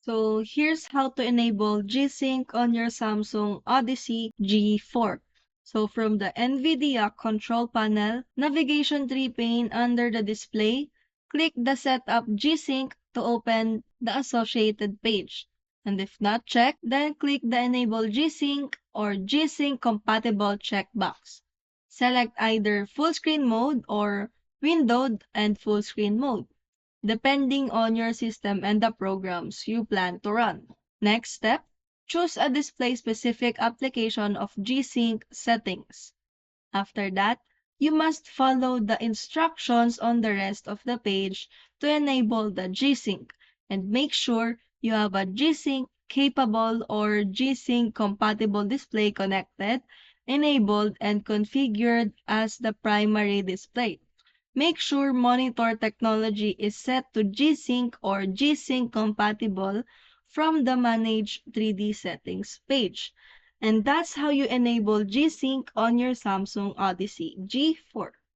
So here's how to enable G-Sync on your Samsung Odyssey G4. So from the NVIDIA control panel, navigation tree pane under the display, click the Setup G-Sync to open the associated page. And if not checked, then click the Enable G-Sync or G-Sync Compatible checkbox. Select either full screen mode or windowed and full screen mode, depending on your system and the programs you plan to run. Next step, choose a display-specific application of G-Sync settings. After that, you must follow the instructions on the rest of the page to enable the G-Sync, and make sure you have a G-Sync capable or G-Sync compatible display connected, enabled, and configured as the primary display. Make sure monitor technology is set to G-Sync or G-Sync compatible from the Manage 3D Settings page. And that's how you enable G-Sync on your Samsung Odyssey G4.